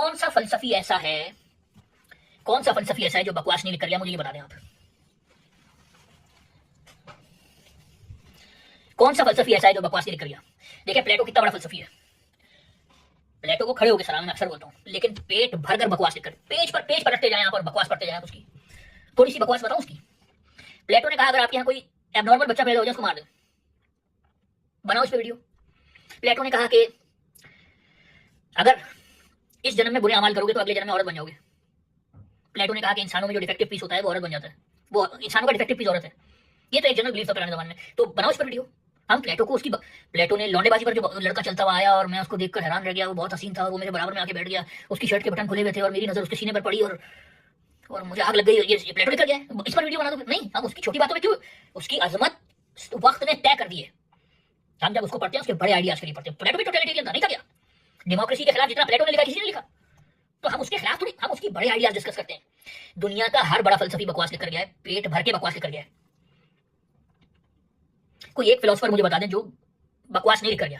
कौन सा फलसफी ऐसा है जो बकवास नहीं लिख कर गया, मुझे ये बता दें आप। कौन सा फलसफी ऐसा है जो बकवास नहीं लिख कर गया? देखिए प्लेटो कितना बड़ा फलसफी है। प्लेटो को खड़े होकर सलाम मैं अक्सर बोलता हूँ, लेकिन पेट भरकर बकवास लिख कर पेज पर रटते जाए आप और बकवास पढ़ते जाए। उसकी थोड़ी सी बकवास बताऊं उसकी। प्लेटो ने कहा अगर आपके यहाँ कोई एबनॉर्मल बच्चा पैदा हो जाए उसको मार दो, बनाओ इस पे वीडियो। प्लेटो ने कहा कि अगर इस जन्म में बुरे अमाल करोगे तो अगले जन्म में औरत बन जाओगे। प्लेटो ने कहा कि इंसानों में जो डिफेक्टिव पीस होता है वो औरत बन जाता है, वो इंसानों का डिफेक्टिव पीस औरत है। ये तो एक जनरल बिलीफ था पुराने जमाने में, तो बनाओ इस पर वीडियो। हम प्लेटो को प्लेटो ने लौंडेबाजी पर जो लड़का चलता हुआ आया और मैं उसको देखकर हैरान रह गया, वो बहुत हसीन था और वो मेरे बराबर में आके बैठ गया, उसकी शर्ट के बटन खुले हुए थे और मेरी नजर उसके सीने पर पड़ी और मुझे आग लग गई। ये प्लेटो निकल गया है, इस पर वीडियो बना दो। नहीं, हम उसकी छोटी बातों में क्यों, उसकी अजमत वक्त ने तय कर दी है। हम जब उसको पढ़ते हैं उसके बड़े आइडियाज के लिए पढ़ते हैं। प्लेटो भी टोटलिटेरियन था, नहीं था क्या? डेमोक्रेसी के खिलाफ जितना प्लेटो ने लिखा किसी ने लिखा, तो हम उसके खिलाफ थोड़ी, हम उसकी बड़े आइडियाज डिस्कस करते हैं। दुनिया का हर बड़ा फलसफी बकवास लिख कर गया है, पेट भर के बकवास लिख कर गया है। कोई एक फिलोसफर मुझे बता दें जो बकवास नहीं लिख कर गया।